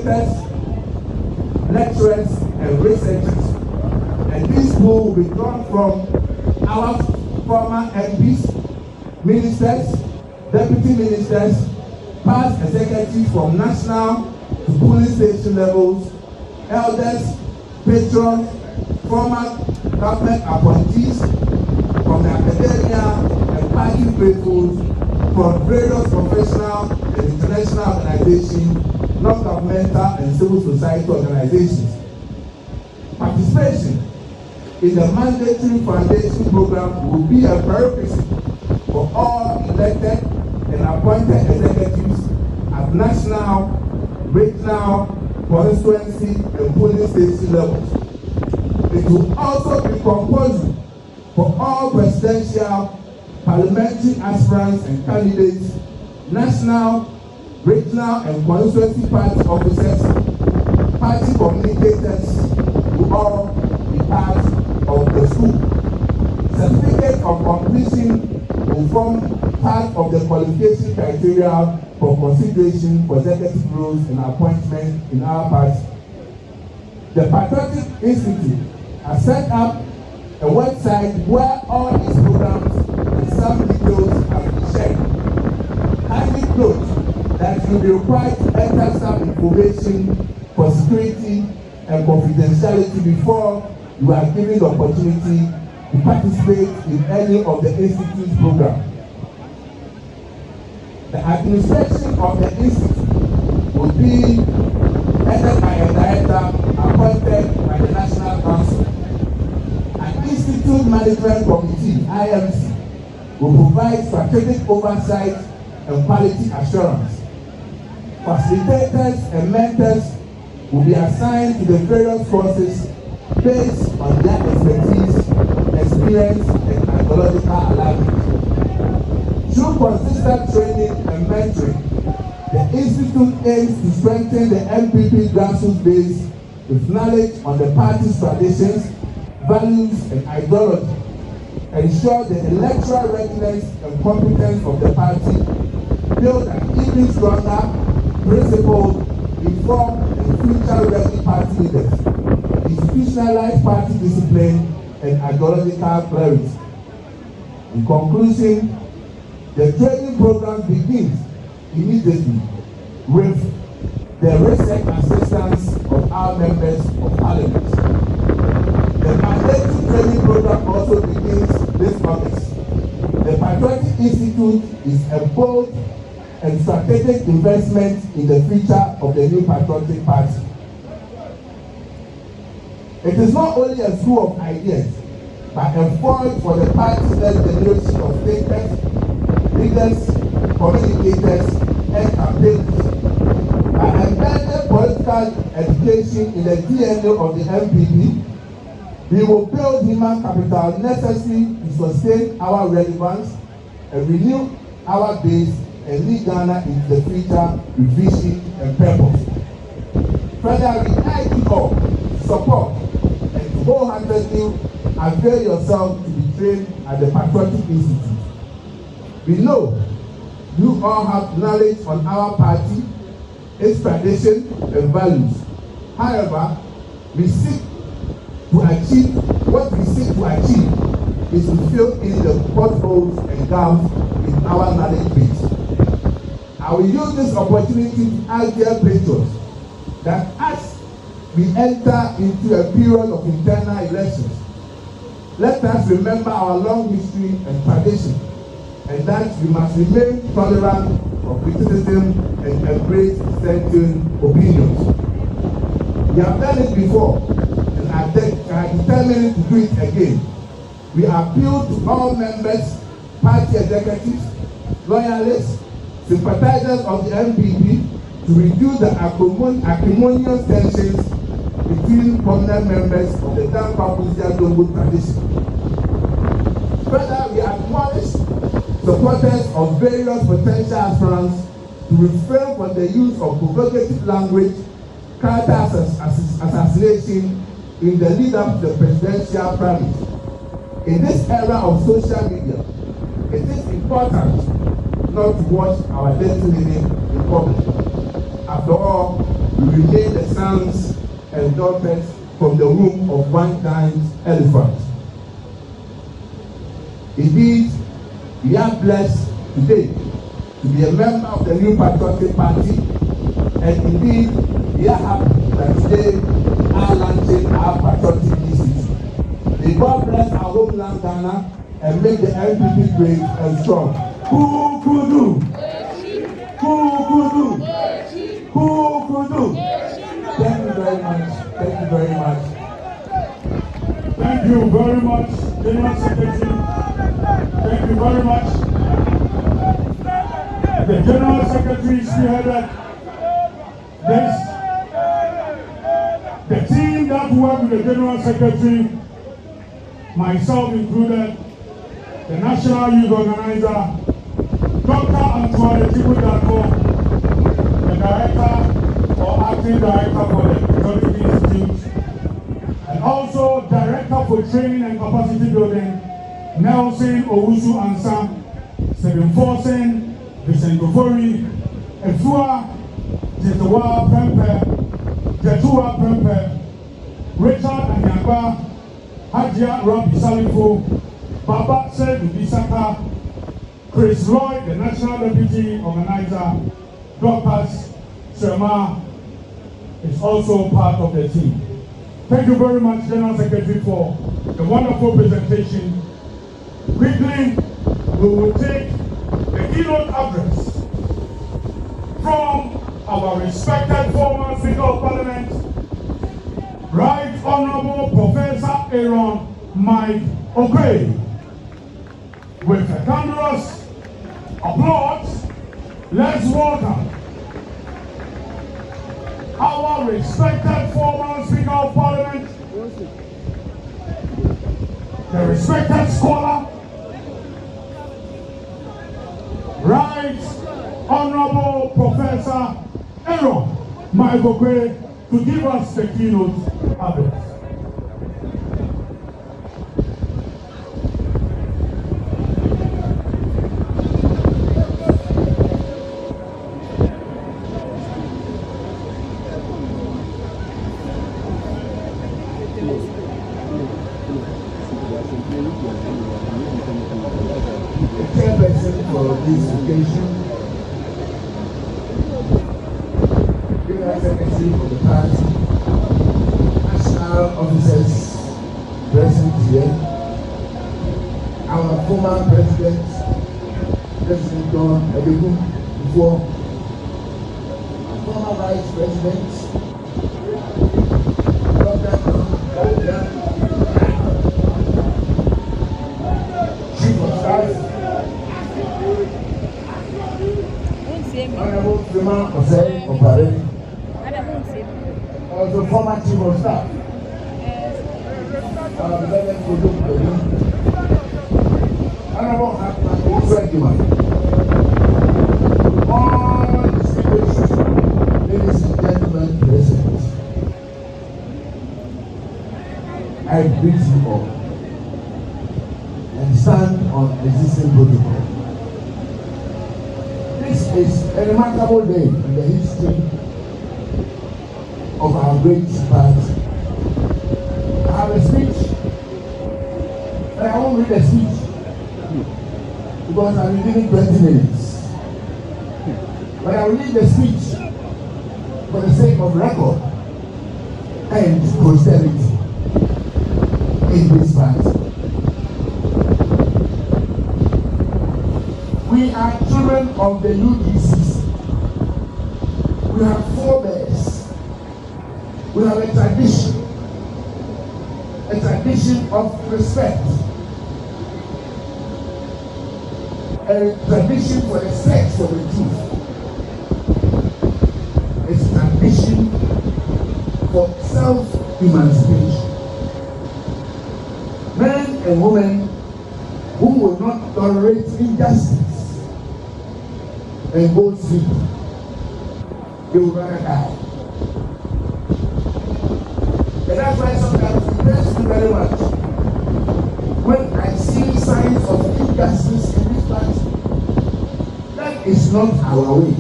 educators, lecturers, and researchers. And this pool will be drawn from our former MPs, ministers, deputy ministers, past executives from national to police station levels, elders, patrons, former government appointees, from the academia and party faithfuls, from various professional and international organizations, non-governmental and civil society organizations. Participation in the mandatory foundation program will be a prerequisite for all elected and appointed executives at national, regional, constituency, and polling station levels. It will also be compulsory for all presidential, parliamentary aspirants and candidates, national, regional, and constituency party officers, party communicators will all be part of the school. Certificate of completion will form part of the qualification criteria for consideration for executive roles and appointment in our party. The Patriotic Institute has set up a website where all these programs and some details have been shared. Kindly note that you will be required to enter some information for security and confidentiality before you are given the opportunity to participate in any of the Institute's programs. The administration of the Institute will be headed by a director appointed by the National Council. An Institute Management Committee, IMC, will provide strategic oversight and quality assurance. Facilitators and mentors will be assigned to the various courses based on their expertise, experience, and ideological alignment. Through consistent training and mentoring, the Institute aims to strengthen the MPP grassroots base with knowledge on the party's traditions, values, and ideology, ensure the electoral readiness and competence of the party, build an even stronger, principled, informed, and future-ready party leaders, institutionalize party discipline and ideological clarity. In conclusion, the training program begins immediately with the research assistance of our members of parliament. The mandatory training program also begins this August. The Patriotic Institute is a bold and strategic investment in the future of the new Patriotic Party. It is not only a school of ideas, but a forum for the party's next generation of thinkers, leaders, communicators, and campaigners. By embedding political education in the DNA of the MPP, we will build human capital necessary to sustain our relevance and renew our base and lead Ghana into the future with vision and purpose. Further, we urge you all to support and to wholeheartedly avail yourself to be trained at the Patriotic Institute. We know you all have knowledge on our party, its tradition and values. However, we seek to achieve is to fill in the potholes and gaps in our knowledge base. I will use this opportunity to ask dear patrons that as we enter into a period of internal elections, let us remember our long history and tradition, and that we must remain tolerant of criticism and embrace dissenting opinions. We have done it before, and are determined to do it again. We appeal to all members, party executives, loyalists, sympathizers of the MPP to reduce the acrimonious tensions between prominent members of the Dankwa Dongo tradition. Further, we acknowledge supporters of various potential aspirants to refrain from the use of provocative language, character assassination in the lead-up to the presidential primaries. In this era of social media, it is important not to watch our daily living in public. After all, we regain the sons and daughters from the womb of one giant elephant. Indeed, we are blessed today to be a member of the new Patriotic Party, and indeed, we are happy that today we are launching our Patriotic Institute. May God bless our homeland Ghana and make the NPP great and strong. Kukudu! Kukudu! Kukudu! Thank you very much. Thank you very much. Thank you very much, General Secretary. Thank you very much. The General Secretary spearheaded this. The team that worked with the General Secretary, myself included, the National Youth Organizer, Dr. Oquarye, the Director or Acting Director for the Patriotic Institute, and also Director for Training and Capacity Building, Nelson Owusu Ansam, Stephen Forsen, Vincent Kuffour, Efua, Jetua Prempe, Richard Anyagba, Hajia Rob Salifo, Baba Sedu Bisaka, Chris Lloyd, the National Deputy Organizer, Dorcas Sherma is also part of the team. Thank you very much, General Secretary, for the wonderful presentation. Quickly, we will take the keynote address from our respected former Speaker of Parliament, Right Honorable Professor Aaron Mike Oquarye. With a thunderous applause, let's welcome our respected former Speaker of Parliament, the respected scholar, Right Honorable Professor Aaron Mike Oquarye, to give us the keynote address. For this occasion, General Secretary for the party, national officers present here, our former President, President John Edegum, before our former Vice President, Dr. Chief of Staff, Honorable Freeman Oquarye, also former Chief of Staff, our beloved Honorable Hatman Oquarye, all distinguished ladies and gentlemen present, I greet you all and stand on existing protocol. This is a remarkable day in the history of our great party. I have a speech, but I won't read a speech because I've been given 20 minutes. But I will read the speech for the sake of record and posterity in this party. We are children of the UDCs. We have forebears. We have a tradition of respect, a tradition for the sex for the truth, a tradition for self-emancipation. Men and women who will not tolerate injustice and go sleep, they will rather die. And that's why sometimes it hurts me very much when I see signs of injustice in this country. That is not our way.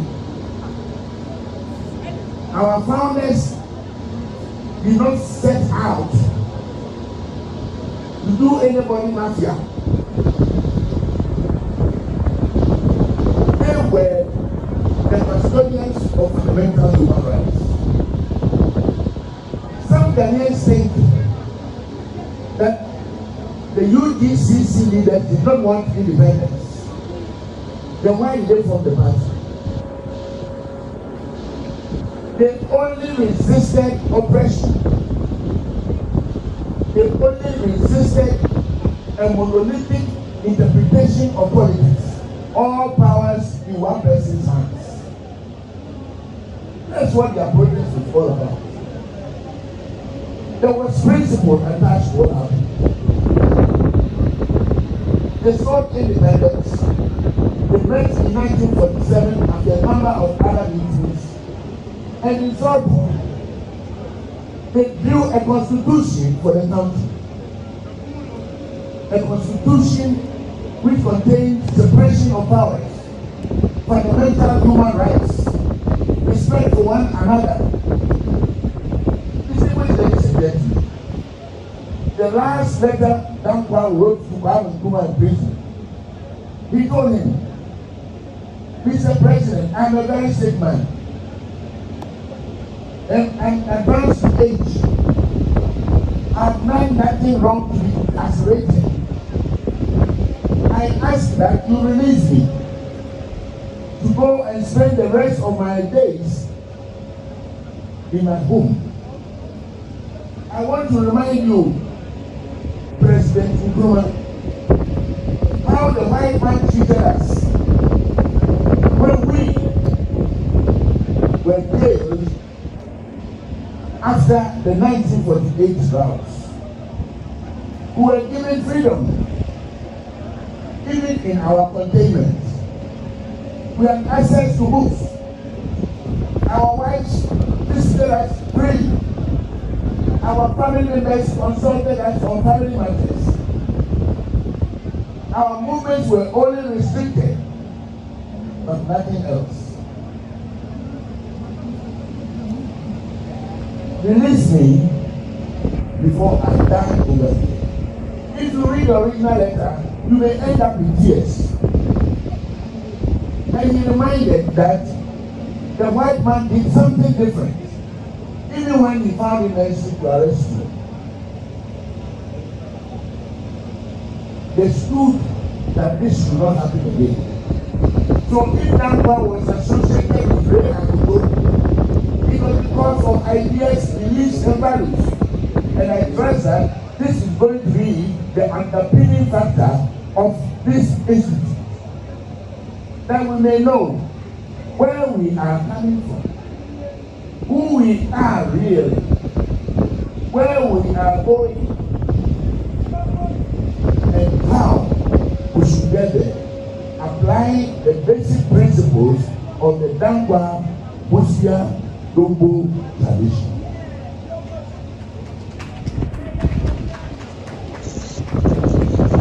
Our founders did not set out to do anybody mafia. They were the custodians of fundamental human rights. Some Ghanaians think that the UGCC leaders did not want independence. Then why did they form the party? They only resisted oppression. They only resisted a monolithic interpretation of politics. All powers in one person's hands. That's what their protest was all about. There was principle attached to what happened. They sought independence. They met in 1947 after a number of other meetings. And in short, they drew a constitution for the country. A constitution which contained separation of powers, fundamental human rights, respect for one another. Ladies and gentlemen, the last letter Dankwa wrote to Bawumie in prison, he told him, Mr. President, I'm a very sick man. And I'm advanced age. I've done nothing wrong to be incarcerated. I ask that you release me to go and spend the rest of my days in my home. I want to remind you, President Nkrumah, how the white man treated us when we were jailed after the 1948 riots. We were given freedom, even in our containment. We had access to books. Our wives visited us freely. Our family members consulted us on family matters. Our movements were only restricted, but nothing else. Release me before I die over here. If you read the original letter, you may end up in tears. And he reminded that the white man did something different. Even when he found it necessary to arrest him, they stood that this should not happen again. So if Dankwa was associated with Ray and Kuffour, it was because of ideas, beliefs, and values. And I trust that this is going to be the underpinning factor of this institute. That we may know where we are coming from, who we are really, where we are going, and how we should get there, applying the basic principles of the Dankwa Busia Dombo tradition.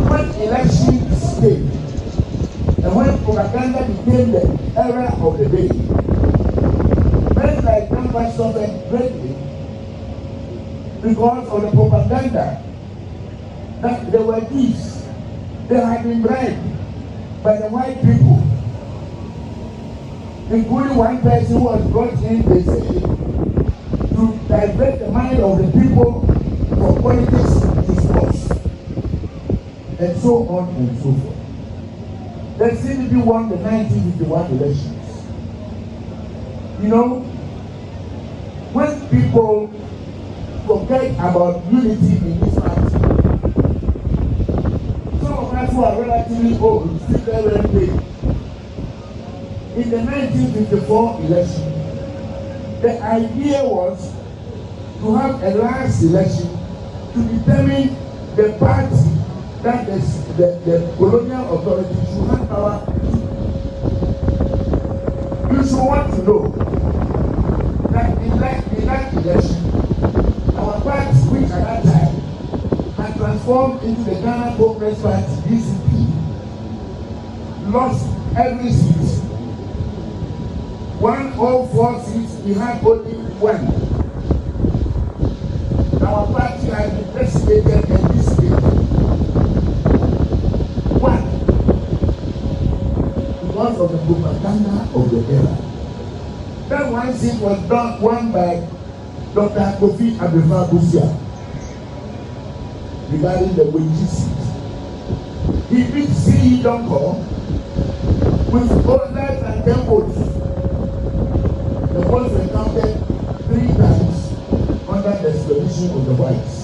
When elections came, and when propaganda became the era of the day, men like Dankwa suffered greatly because of the propaganda that they were thieves. They had been bribed by the white people, including one person who was brought in, they say, to divert the mind of the people from politics to sports, and so on and so forth. The CDP won the 1951 elections. You know, when people forget about unity in this party, some of us who are relatively old still very big. In the 1954 election, the idea was to have a last election to determine the party that the colonial authority should have power. You should want to know that in that election, our party, which at that time had transformed into the Ghana Progress Party, DCP, lost every seat. 104 seats, we had only one. Our party has been decimated and dissipated. One, because of the propaganda of the era. That one seat was won by Dr. Kuffour regarding the wages seat. He beat C. Donko with less than 10 votes. The votes were counted 3 times under the supervision of the whites.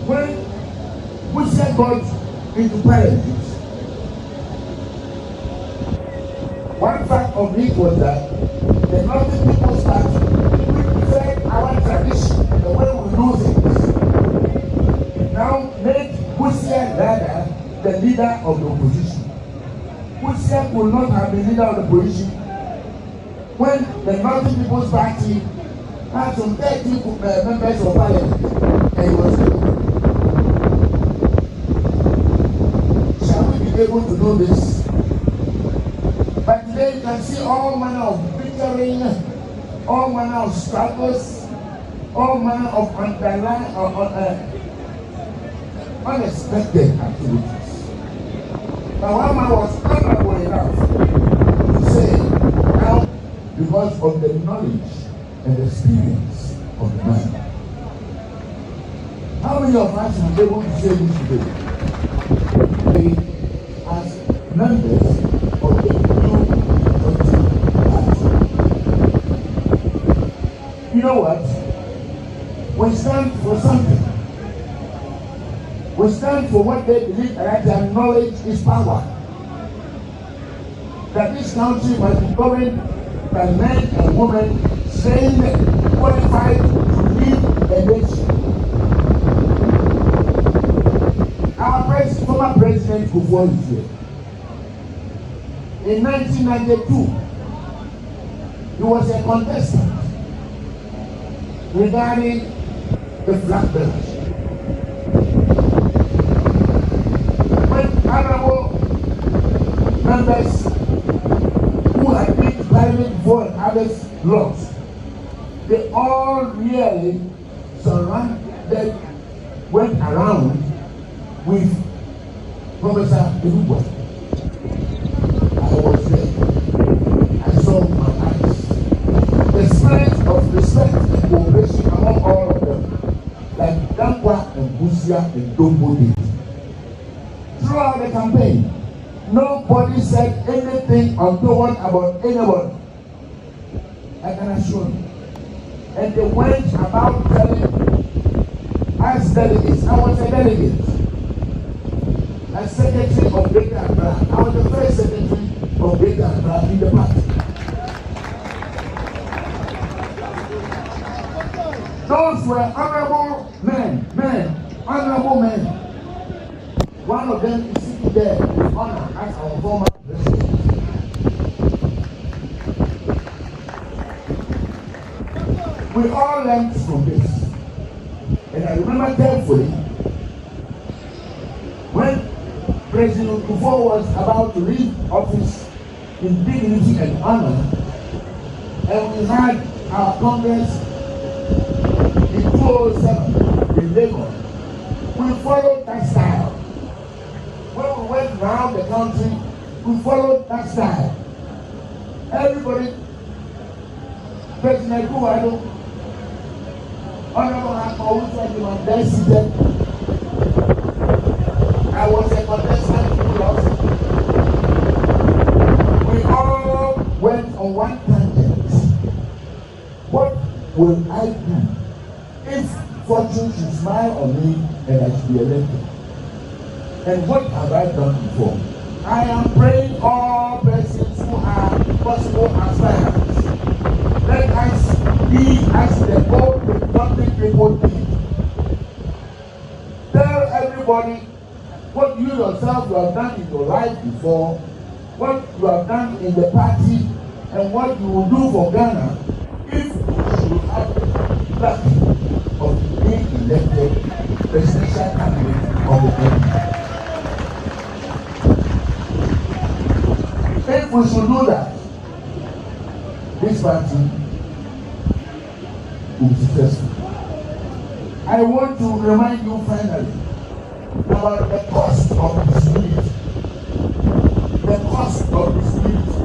When Busia got into politics, one fact of it was that the Northern People's Party, which preserved our tradition and the way we do things, now made Busia rather the leader of the opposition. Busia could not have been leader of the opposition when the Northern People's Party had some 30 members of parliament and he was able. Shall we be able to do this? But today you can see all manner of bickering, all manner of struggles, all manner of unexpected activities. But one man was honorable enough to say, now, because of the knowledge and experience of the man. How many of us will be able to say this today? As members of the new party. You know what? We stand for something. We stand for what they believe that their knowledge is power. That this country must be governed by men and women trained, qualified to lead a nation. Our former president Kuffour is here. In 1992, he was a contestant regarding the flag bearers. When honorable members who had been to parliament before and others lost, they all really went around with Professor Kuffour. I was there. I saw with my eyes. The spirit of respect and cooperation among all of them, like Dankwa and Busia and Dombo did. Throughout the campaign, nobody said anything untoward about anybody. I can assure you. And they went about telling us delegates. I was a delegate. As secretary of Greater Accra, I was the first secretary of Greater Accra in the party. Those were honorable men, honorable men. One of them is sitting there with honor as our former president. We all learned from this. And I remember carefully when President Kuffour was about to leave office in dignity and honor, and we had our Congress in 2007 in Lagos. We followed that style. When we went around the country, we followed that style. Everybody, President Kuffour, Honorable Oquarye, there seated. I was a contestant who lost. We all went on one tangent. What will I do if fortune should smile on me and I should be elected? And what have I done before? I am praying all persons who are possible aspirants. Let us be as the old Republic people did. Tell everybody what you yourself you have done in your life before, what you have done in the party, and what you will do for Ghana if you should have the luck of being elected presidential candidate of the country. If we should do that, this party will be successful. I want to remind you finally about the cost of disability. The cost of disability.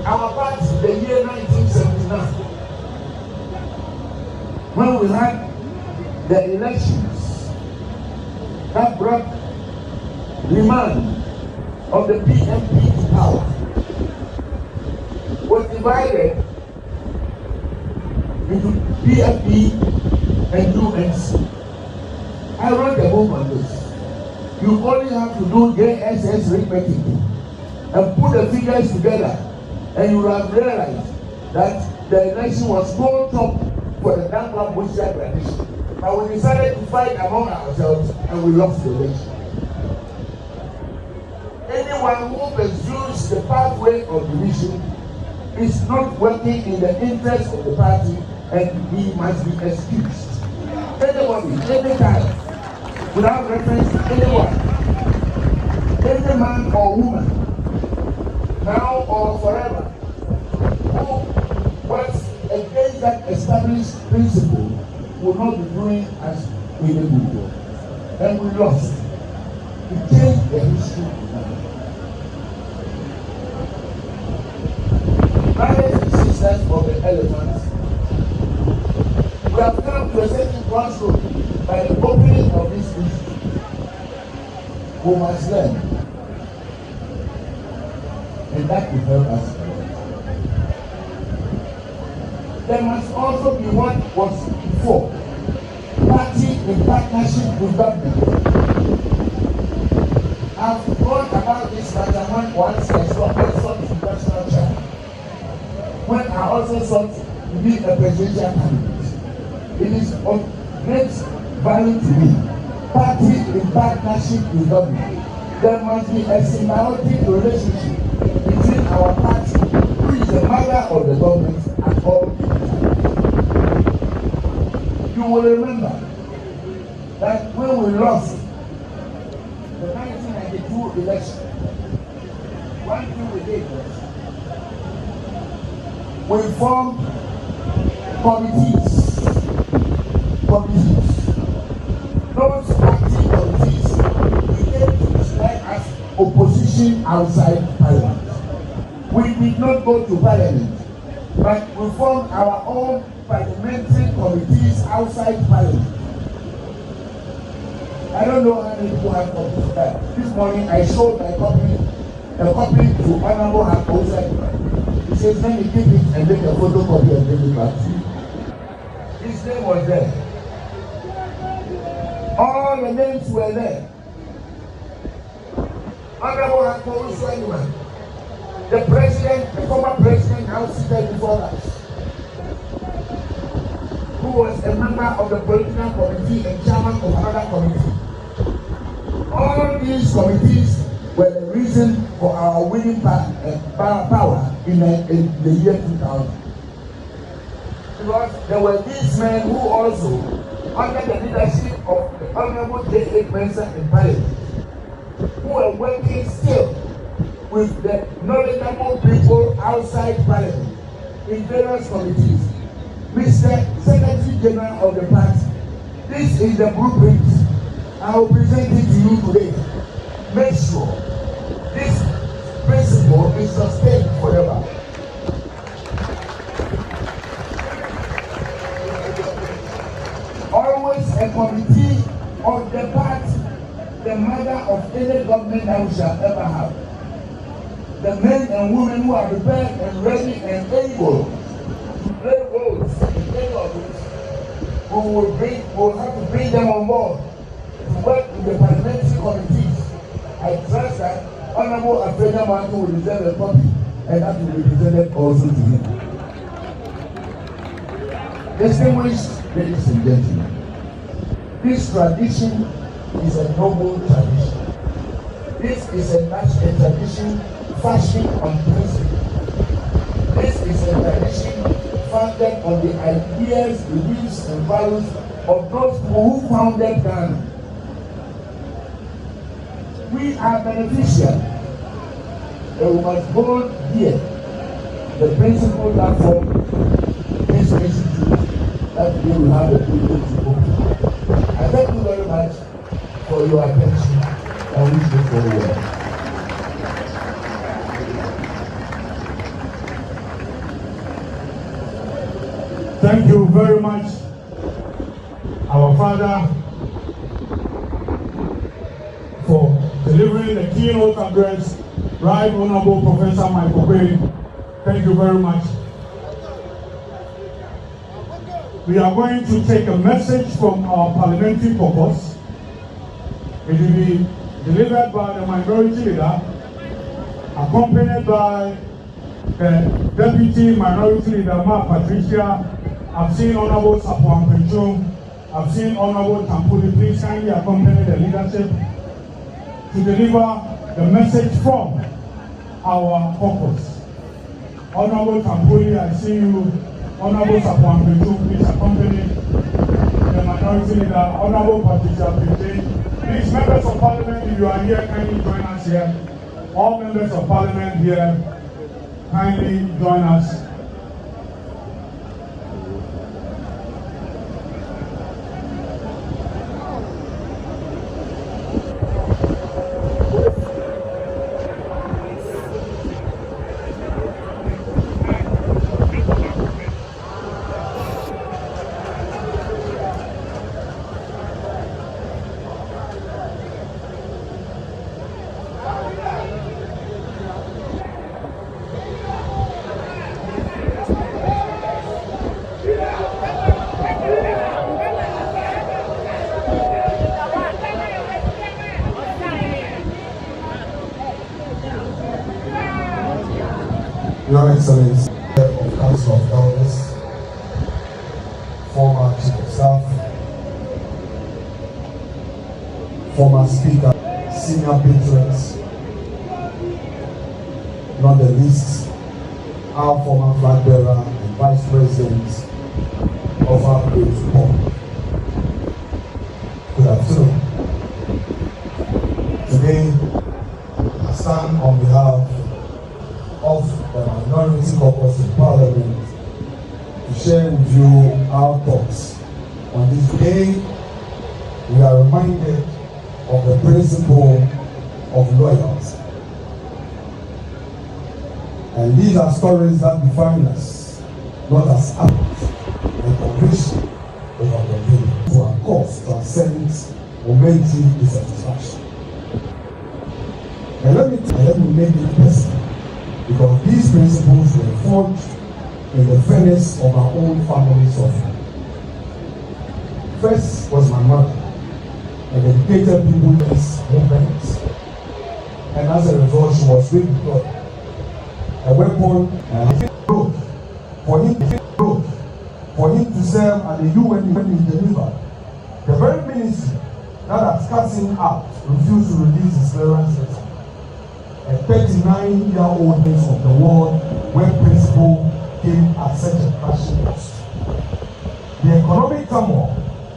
Our party, the year 1979, when we had the elections that brought demand of the PMP to power, was divided into PFP and UNC. I wrote a book on this. You only have to do JSS arithmetic and put the figures together, and you will have realized that the election was so tough for the Dankwa Bushia tradition. But we decided to fight among ourselves and we lost the election. Anyone who pursues the pathway of division is not working in the interest of the party, and he must be excused. Anybody, anytime, without reference to anyone, any man or woman, now or forever, who works against that established principle will not be doing as we did before. And we lost. We changed the history of brothers and sisters of the elephants, we have come to a certain crossroad by the opening of this issue. We must learn, and that will help us. There must also be what was before, party in partnership with government. I've thought about this matter once I sought international charge. When I also sought to be a presidential candidate, it is of great value to me. Party in partnership with government. There must be a symbiotic relationship between our party, who is the mother of the government, and all people. You will remember that when we lost the 1992 election, one thing we did was we formed committees. Those party committees began to describe as opposition outside parliament. We did not go to parliament, but we formed our own parliamentary committees outside parliament. I don't know how many people have copies of that. This morning I showed my copy, a copy to Honorable outside. He says, let me keep it and make a photocopy and give it back to you. His name was there. All the names were there. Honorable Oquarye, the president, the former president now seated before us, who was a member of the political committee and chairman of another committee. All these committees were the reason for our winning power in the year 2000. Because there were these men who also, under the leadership of the Honorable J.A. Mensah in Parliament, who were working still with the knowledgeable people outside Parliament in various committees. Mr. Secretary General of the party, this is the blueprint. I will present it to you today. Make sure this principle is sustained forever. Always a committee of the party, the mother of any government that we shall ever have. The men and women who are prepared and ready and able to play roles in any of this, we will have to bring them on board to work in the parliamentary committees. I trust that Honorable Afrena Manto will reserve a copy, and that will be presented also to him. Distinguished ladies and gentlemen, this tradition is a noble tradition. This is a tradition fashioned on principle. This is a tradition founded on the ideas, beliefs, and values of those who founded Ghana. We are beneficiaries, and we must hold dear the principle that form this institute that we will have a privilege to open. I thank you very much for your attention and wish you forward. Thank you very much, our Father, for delivering the keynote address. Right Honorable Professor Michael Oquarye, thank you very much. We are going to take a message from our parliamentary caucus. It will be delivered by the minority leader, accompanied by the deputy minority leader, Patriotic. I've seen Honorable Sapuan Penchum. I've seen Honorable Tampuli. Please kindly accompany the leadership to deliver the message from our caucus. Honorable Tampuli, I see you. Honorable Sapuan Penchum, please accompany the minority leader. Honorable Patriotic. Please, members of parliament, if you are here, kindly join us here. All members of parliament here, kindly join us. Your Excellency, of Council of Elders, former Chief of Staff, former Speaker, senior patrons, not the least, our former flag bearer and Vice President of our great board. Good afternoon. Today, I stand on behalf of the minority caucus in Parliament to share with you our thoughts. On this day, we are reminded of the principle of loyalty. And these are stories that define us, not as acts and conviction, but our opinion. To our cause transcends momentary dissatisfaction. And let me make it personal, because these principles were forged in the furnace of our own family suffering. First was my mother, a dedicated people's movement, and as a result, she was redeployed. A weapon for him to serve at the UN when he delivered. The very ministry that had cast him out refused to release his clearance letter. A 39-year-old prince of the world where principle came at such a crashing cost. The economic turmoil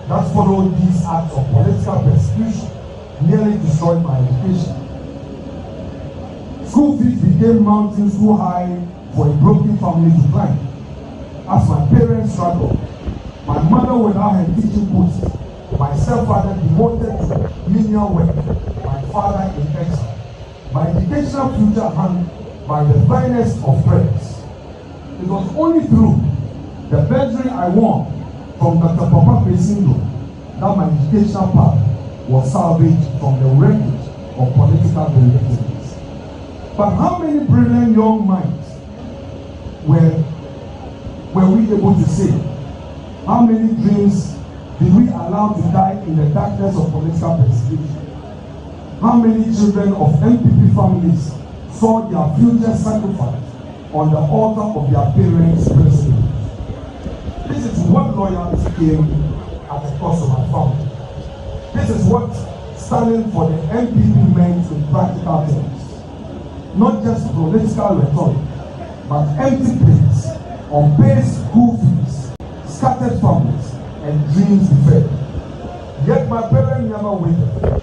that followed these acts of political persecution nearly destroyed my education. School fees became mountains too high for a broken family to climb. As my parents struggled, my mother without her teaching post, my stepfather demoted to menial work, my father in exile. My educational future hung by the finest of threads. It was only through the bursary I won from Dr. Papa Pesindo that my educational path was salvaged from the wreckage of political beliefs. But how many brilliant young minds were we able to save? How many dreams did we allow to die in the darkness of political persecution? How many children of MPP families saw their future sacrificed on the altar of their parents' principles? This is what loyalty came at the cost of my family. This is what standing for the MPP meant in practical terms. Not just political rhetoric, but empty plates, unpaid school fees, scattered families, and dreams deferred. Yet my parents never wavered.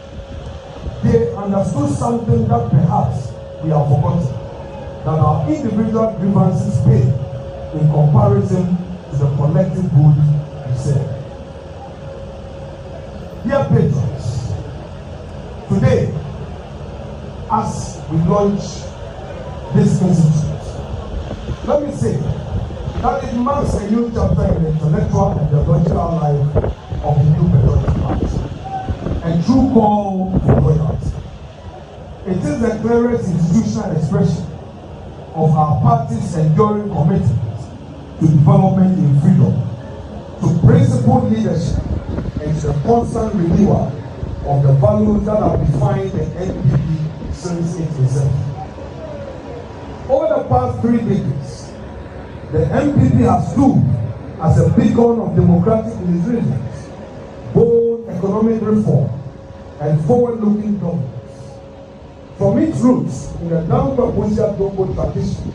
They understood something that perhaps we have forgotten. that our individual grievances pale in comparison to the collective good we serve. Dear patrons, today, as we launch this institute, let me say that it marks a new chapter in the intellectual and ideological life of the new Patriotic Party, and true call for loyalty. It is the clearest institutional expression of our party's enduring commitment to development in freedom, to principled leadership, and to the constant renewal of the values that have defined the NPP since its inception. Over the past 3 decades, the NPP has stood as a beacon of democratic resilience, bold economic reform, and forward-looking governance. From its roots in the Dankwa Dongo tradition,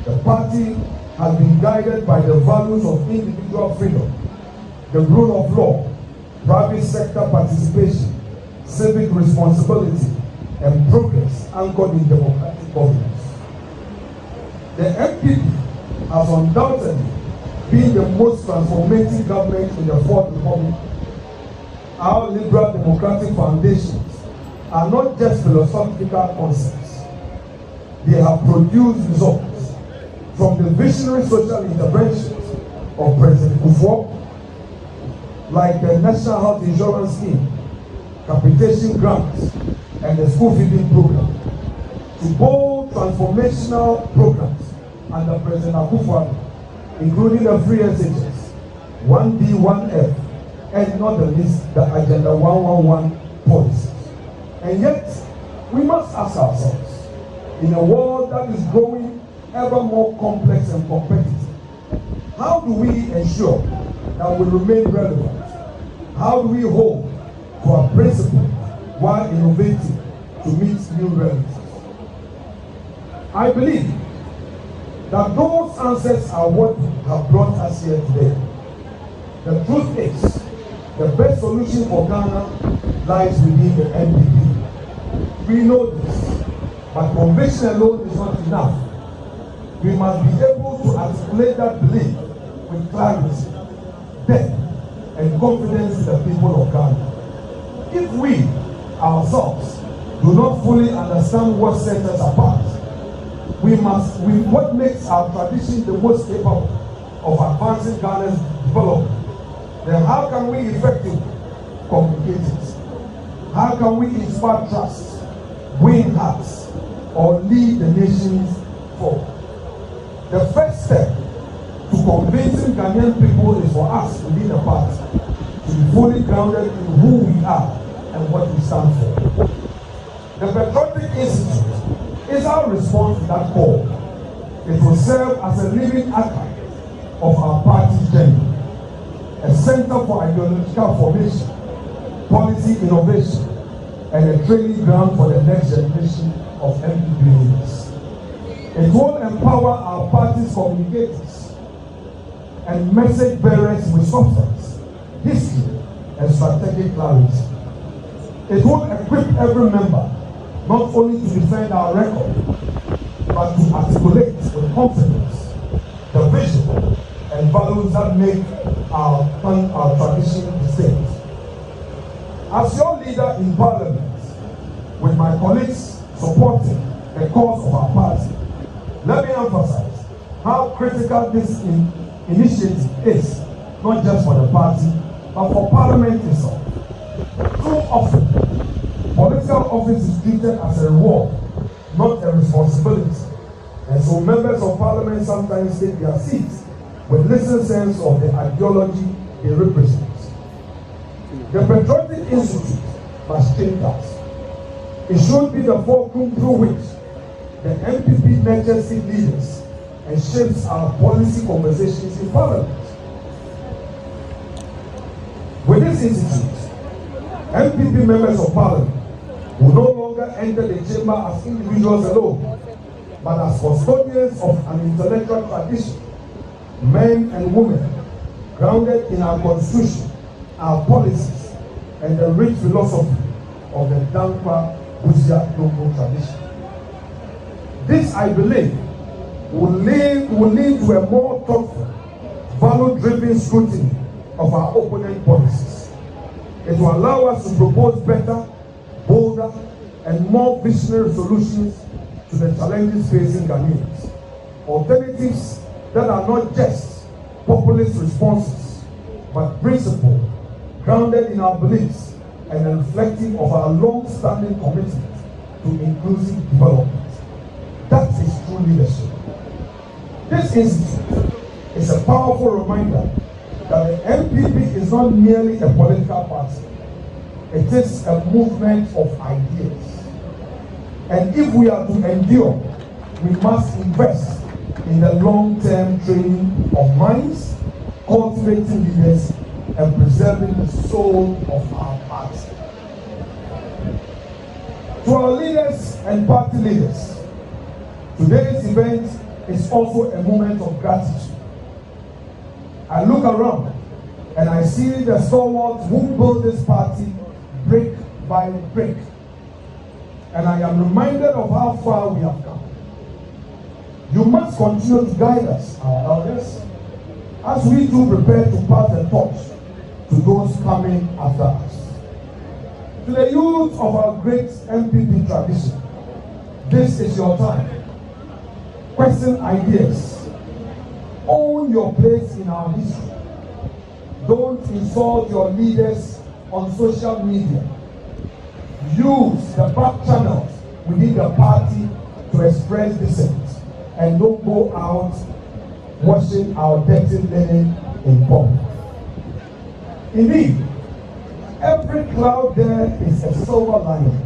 the party has been guided by the values of individual freedom, the rule of law, private sector participation, civic responsibility, and progress anchored in democratic governance. The NPP has undoubtedly been the most transformative government in the Fourth Republic. Our liberal democratic foundations are not just philosophical concepts. They have produced results from the visionary social interventions of President Kuffour, like the National Health Insurance Scheme, capitation grants, and the school feeding program, to bold transformational programs under President Kuffour, including the free SHS, 1D, 1F, and not the least, the Agenda 111 policies. And yet, we must ask ourselves, in a world that is growing ever more complex and competitive, how do we ensure that we remain relevant? How do we hold to our principles while innovating to meet new realities? I believe that those answers are what have brought us here today. The truth is, the best solution for Ghana lies within the NPP. We know this, but conviction alone is not enough. We must be able to articulate that belief with clarity, depth, and confidence in the people of Ghana. If we, ourselves, do not fully understand what sets us apart, what makes our tradition the most capable of advancing Ghana's development, then how can we effectively communicate it? How can we inspire trust, win hearts, or lead the nations forward? The first step to convincing Ghanaian people is for us within the party to be fully grounded in who we are and what we stand for. The Patriotic Institute is our response to that call. It will serve as a living archive of our party's journey, a center for ideological formation, policy innovation, and a training ground for the next generation of NPP leaders. It will empower our party's communicators and message bearers with substance, history, and strategic clarity. It will equip every member not only to defend our record, but to articulate with confidence the vision and values that make our tradition distinct. As your leader in Parliament, with my colleagues supporting the cause of our party, let me emphasize how critical this initiative is, not just for the party, but for Parliament itself. Too often, political office is treated as a reward, not a responsibility. And so members of Parliament sometimes take their seats with little sense of the ideology they represent. The Patriotic Institute must change that. It should be the fulcrum through which the NPP nurtures its leaders and shapes our policy conversations in Parliament. With this institute, NPP members of Parliament will no longer enter the chamber as individuals alone, but as custodians of an intellectual tradition, men and women grounded in our constitution, our policies, and the rich philosophy of the Dankwa Dongo tradition. This, I believe, will lead to a more thoughtful, value-driven scrutiny of our opponent policies. It will allow us to propose better, bolder, and more visionary solutions to the challenges facing Ghanaians. Alternatives that are not just populist responses, but principled, grounded in our beliefs, and reflective of our long-standing commitment to inclusive development. That is true leadership. This institute is a powerful reminder that the MPP is not merely a political party. It is a movement of ideas. And if we are to endure, we must invest in the long-term training of minds, cultivating leaders, and preserving the soul of our party. To our leaders and party leaders, today's event is also a moment of gratitude. I look around and I see the stalwarts who built this party brick by brick. And I am reminded of how far we have come. You must continue to guide us, our elders, as we too prepare to pass the torch to those coming after us. To the youth of our great MPP tradition, this is your time. Question ideas. Own your place in our history. Don't insult your leaders on social media. Use the back channels within the party to express dissent, and don't go out washing our dirty linen in public. Indeed, every cloud there is a silver lining.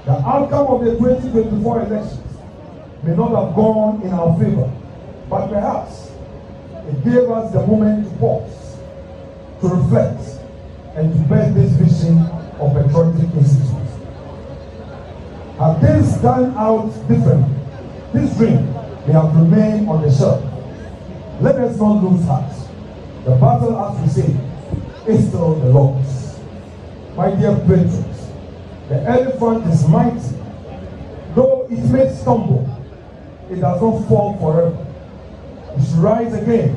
The outcome of the 2024 elections may not have gone in our favor, but perhaps it gave us the moment to pause, to reflect, and to bear this vision of Patriotic Institute. Had things turned out differently, this dream may have remained on the shelf. Let us not lose heart. The battle, as we say, is still the Lord's. My dear patrons, the elephant is mighty. Though it may stumble, it does not fall forever. We shall rise again,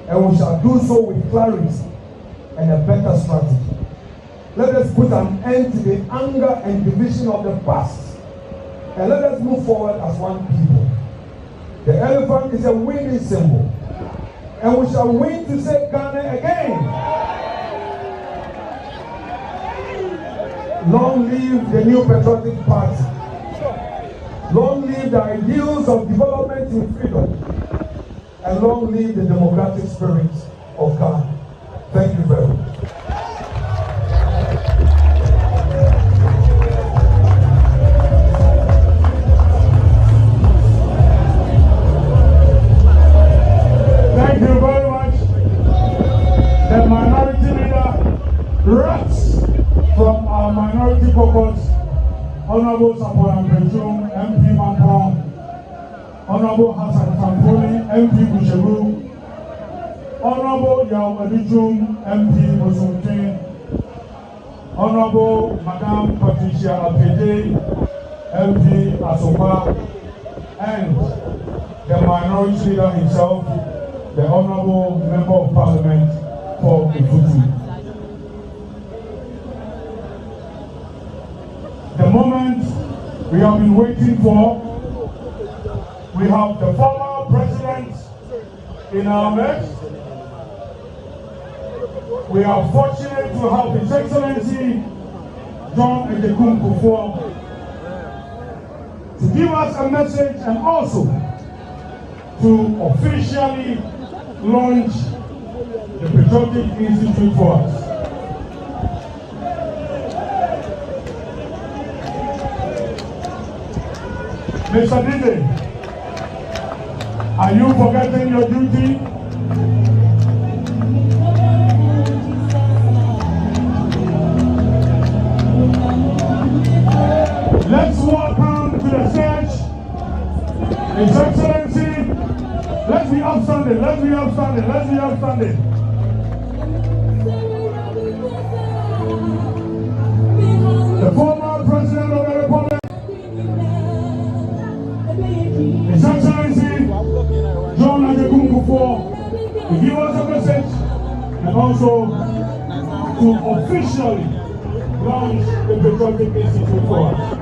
and we shall do so with clarity and a better strategy. Let us put an end to the anger and division of the past, and let us move forward as one people. The elephant is a winning symbol, and we shall win to save Ghana again. Long live the new Patriotic Party. Long live the ideals of development in freedom. And long live the democratic spirit of Ghana. Thank you very much. Thank you very much. The minority leader reps from our minority caucus, Honorable Saporan Petrum, MP Mampong, Honorable Hassan Tamponi, MP Bushebu, Honorable Yao Adijum, MP Bosumkin, Honorable Madame Patricia Apede, MP Asopa, and the minority leader himself, the Honorable Member of Parliament for Kuffour. The moment we have been waiting for. We have the former president in our midst. We are fortunate to have His Excellency John Kuffour to give us a message and also to officially launch the Patriotic Institute for us. Mr. Dide, are you forgetting your duty? Let's welcome to the stage His Excellency. Let's be upstanding, let's be upstanding, let's be upstanding. The former President of the Republic, Kuffour to give us a message and also to officially launch the Patriotic Institute for us.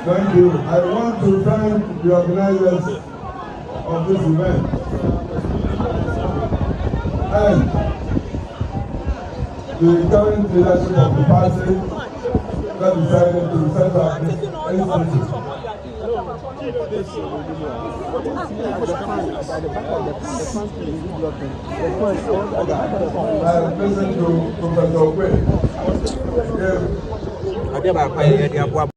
Thank you. I want to thank the organizers of this event and the current leadership of the party that decided to set up this institute. I listened to Professor Oquarye.